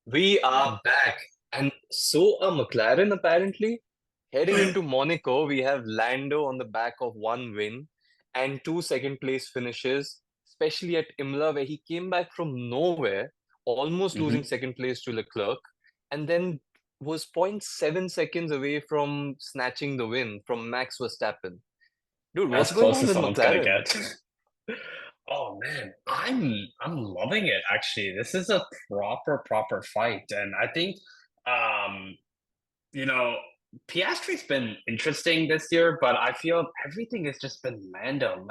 We are back. And so are McLaren, apparently. Heading into Monaco, we have Lando on the back of one win and two second place finishes, especially at Imola, where he came back from nowhere, almost losing Hmm. second place to Leclerc, and then was zero point 0.7 seconds away from snatching the win from Max Verstappen. Dude, what's As going close on as with someone's gonna McLaren? get. Oh man, I'm loving it actually. This is a proper fight, and I think um you know Piastri's been interesting this year, but I feel everything has just been Lando.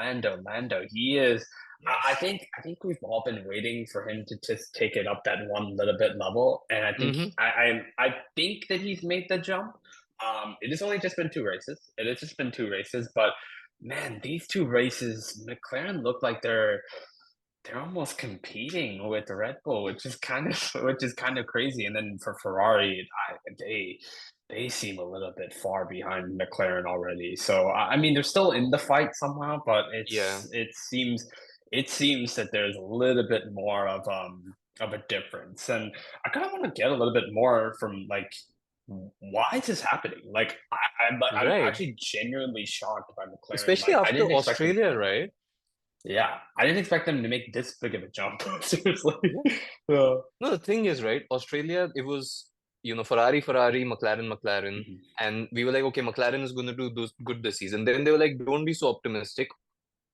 He is. Yes. I think we've all been waiting for him to just take it up that one little bit level, and I think Mm-hmm. I think that he's made the jump. It has only just been two races. It has just been two races, but man, these two races, McLaren look like they're almost competing with Red Bull, which is kind of crazy. And then for Ferrari, they seem a little bit far behind McLaren already. So I mean, they're still in the fight somehow, but Yeah. it seems that there's a little bit more of a difference. And I kind of want to get a little bit more from like why is this happening? Like I'm Right. actually genuinely shocked by McLaren. Especially Like I after didn't expect them. Australia, right? Yeah, I didn't expect them to make this big of a jump. Seriously. Yeah. No, the thing is, right, Australia, it was, Ferrari, McLaren, Mhm. and we were like, okay, McLaren is going to do good this season. Then they were like, don't be so optimistic.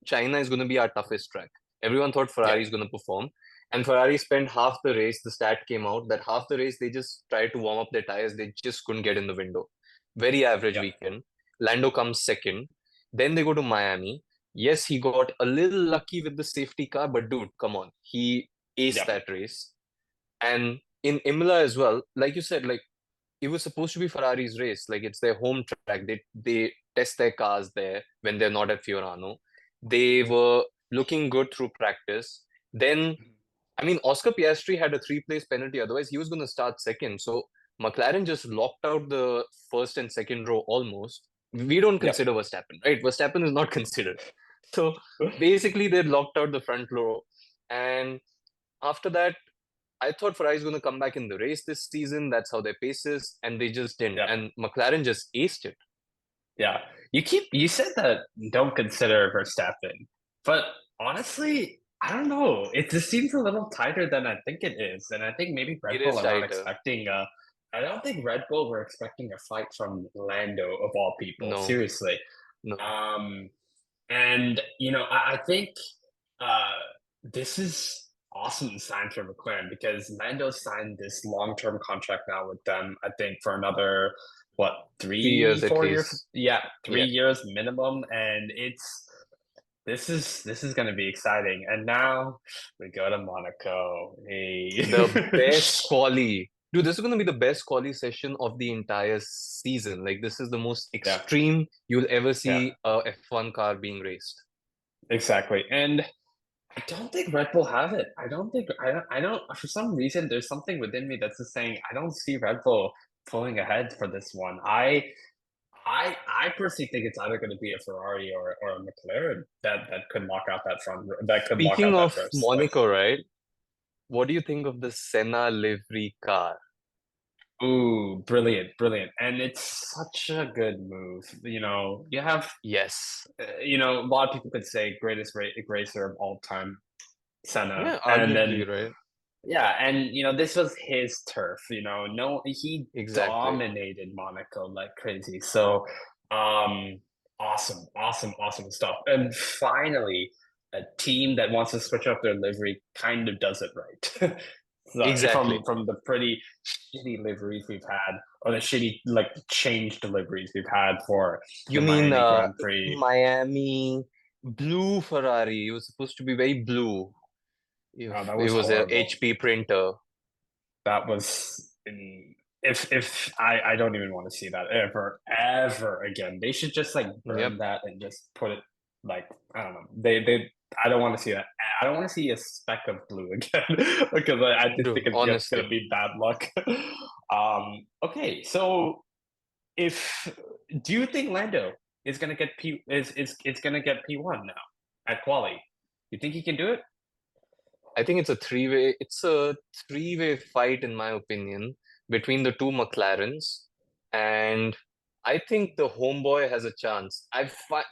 China is going to be our toughest track. Everyone thought Yeah, Ferrari is going to perform. And Ferrari spent half the race, the stat came out that half the race they just tried to warm up their tires. They just couldn't get in the window. Very average yeah, weekend. Lando comes second. Then they go to Miami. Yes, he got a little lucky with the safety car, but dude, come on. He aced yeah. that race. And in Imola as well, like you said, like it was supposed to be Ferrari's race. Like it's their home track. They test their cars there when they're not at Fiorano. They were looking good through practice. Then, I mean, Oscar Piastri had a three-place penalty. Otherwise, he was going to start second. So McLaren just locked out the first and second row almost. We don't Yep. consider Verstappen, right? Verstappen is not considered. So basically, they locked out the front row. And after that, I thought Ferrari is going to come back in the race this season. That's how their pace is, and they just didn't. Yep. And McLaren just aced it. Yeah. You said that don't consider Verstappen, but honestly, I don't know. It just seems a little tighter than I think it is, and I think maybe Red It Bull is are not tighter. expecting. I don't think Red Bull were expecting a fight from Lando of all people. No, Seriously. no. Um, And I think uh, this is awesome sign for McLaren because Lando signed this long-term contract now with them. I think for another what 3 years at 4 years? least. Yeah, three Yeah. years minimum. And this is going to be exciting. And now we go to Monaco. Hey. The best quali. Dude, this is going to be the best quali session of the entire season. Like, this is the most Yeah, extreme you'll ever yeah, see a F1 car being raced. exactly. And I don't think Red Bull have it. I don't for some reason there's something within me that's just saying I don't see Red Bull pulling ahead for this one. I personally think it's either going to be a Ferrari or a McLaren that could knock out that could lock Speaking out that of first place. Monaco, right? What do you think of the Senna livery car? Ooh, brilliant, brilliant. And it's such a good move. You have Yes. a lot of people could say racer of all time, Senna. Yeah, And arguably, then right? yeah, and this was his turf, no, he Exactly. dominated Monaco like crazy. So, um, awesome stuff. And finally, a team that wants to switch up their livery kind of does it right. So Exactly. from the pretty shitty liveries we've had, or the shitty like changed liveries we've had for You the mean Miami Grand Prix. Miami blue Ferrari? It was supposed to be very blue. If That it was was a horrible. HP printer. That was if I don't even want to see that ever again. They should just like Yep. burn that and just put it like I don't know. They I don't want to see that. I don't want to see a speck of blue again because I just Dude, think it's just gonna honestly. be bad luck. Okay, so if do you think Lando is gonna get P is gonna get P1 now at quali? You think he can do it? I think it's a three-way. It's a three-way fight, in my opinion, between the two McLarens, and I think the homeboy has a chance.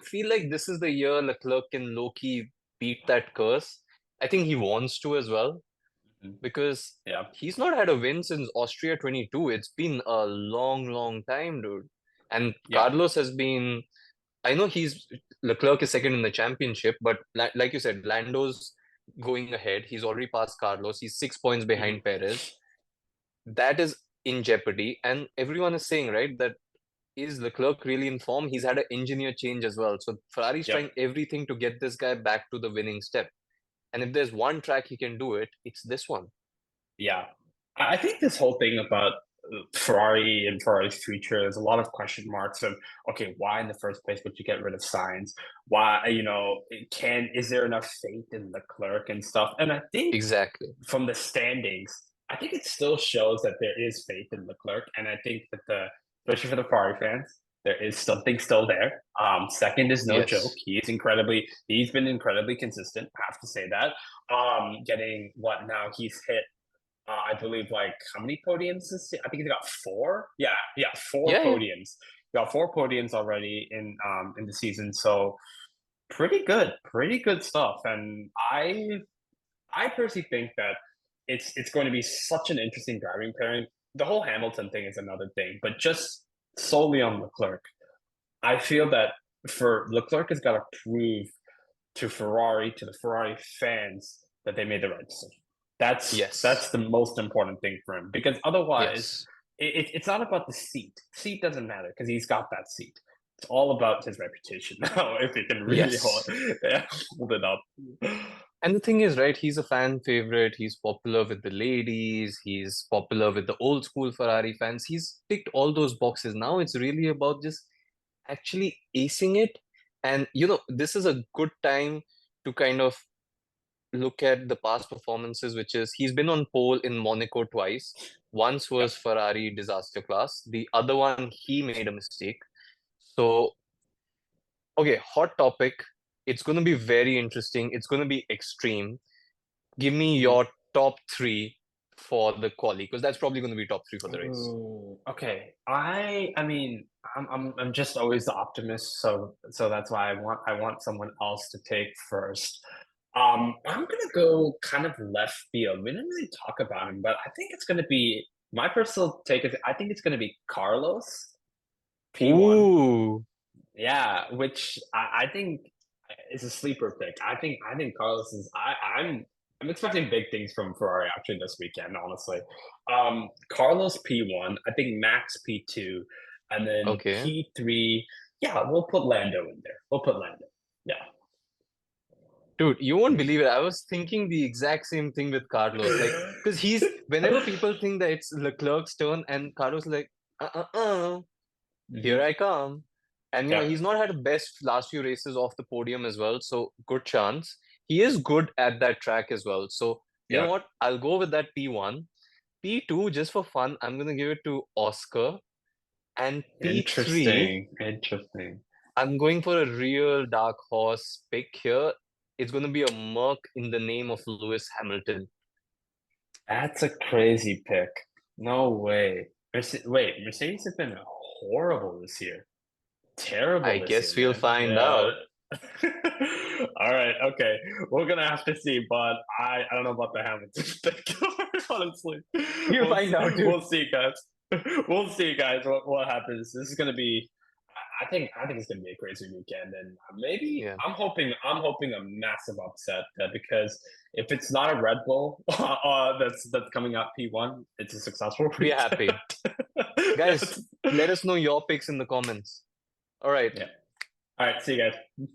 Feel like this is the year Leclerc can low-key beat that curse. I think he wants to as well Mhm. because Yeah, he's not had a win since Austria 22. It's been a long, long time, dude. And yeah, Carlos has been. I know Leclerc is second in the championship, but like you said, Lando's going ahead. He's already passed Carlos. He's 6 points mhm. behind Perez. That is in jeopardy, and everyone is saying, right, that is Leclerc really in form? He's had an engineer change as well. So Ferrari's Yep, trying everything to get this guy back to the winning step. And if there's one track he can do it, it's this one. yeah. I think this whole thing about Ferrari and Ferrari's future, there's a lot of question marks of, okay, why in the first place would you get rid of Sainz? Why, is there enough faith in Leclerc and stuff? And I think Exactly. from the standings, I think it still shows that there is faith in Leclerc, and I think that especially for the Ferrari fans, there is something still there. Second is no joke. Yes. He's been incredibly consistent. I have to say that. Getting what now he's hit. I believe like how many podiums this year? I think he's got four. Yeah, four Yeah, yeah. podiums. He got four podiums already in the season. So pretty good stuff. And I personally think that it's going to be such an interesting driving pairing. The whole Hamilton thing is another thing, but just solely on Leclerc, I feel that for Leclerc has got to prove to the Ferrari fans that they made the right decision. That's Yes. the most important thing for him because otherwise, Yes. it's not about the seat. Seat doesn't matter because he's got that seat. It's all about his reputation now. If he can really Yes. hold it up. And the thing is, right, he's a fan favorite. He's popular with the ladies. He's popular with the old school Ferrari fans. He's ticked all those boxes. Now it's really about just actually acing it. And, this is a good time to kind of look at the past performances, which is he's been on pole in Monaco twice. Once Yep. was Ferrari disaster class. The other one, he made a mistake. So, okay, hot topic. It's going to be very interesting. It's going to be extreme. Give me Mhm. your top three for the quali, because that's probably going to be top three for the race. Ooh, okay. I mean, I'm just always the optimist, so that's why I want someone else to take first. I'm gonna go kind of left field. We didn't really talk about him, but I think it's gonna be my personal take is I think it's gonna be Carlos P1. Ooh, Yeah, which I think is a sleeper pick. I think Carlos is I'm expecting big things from Ferrari actually this weekend, honestly. Carlos P1, I think Max P2, and then okay. P3. Yeah, we'll put Lando in there. We'll put Lando. Yeah. Dude, you won't believe it. I was thinking the exact same thing with Carlos. Like, because whenever people think that it's Leclerc's turn and Carlos is like, here Hmm. I come. And, Yeah, he's not had the best last few races off the podium as well. So, good chance. He is good at that track as well. So, you know yeah. what? I'll go with that P1. P2, just for fun, I'm going to give it to Oscar. And P3, Interesting. Interesting. I'm going for a real dark horse pick here. It's going to be a Merc in the name of Lewis Hamilton. That's a crazy pick. No way. Wait, Mercedes have been horrible this year. I Terrible this year, guess we'll man. find Yeah. out. All right, okay. We're gonna have to see, but I don't know about the Hamilton thing, honestly. You'll find out, dude. We'll see, guys. We'll see, guys. What happens? This is gonna be. I think it's gonna be a crazy weekend, and maybe Yeah. I'm hoping a massive upset because if it's not a Red Bull that's coming out P1, it's a successful Be weekend. happy. Guys, Yes. let us know your picks in the comments. All right. Yeah. All right. See you guys.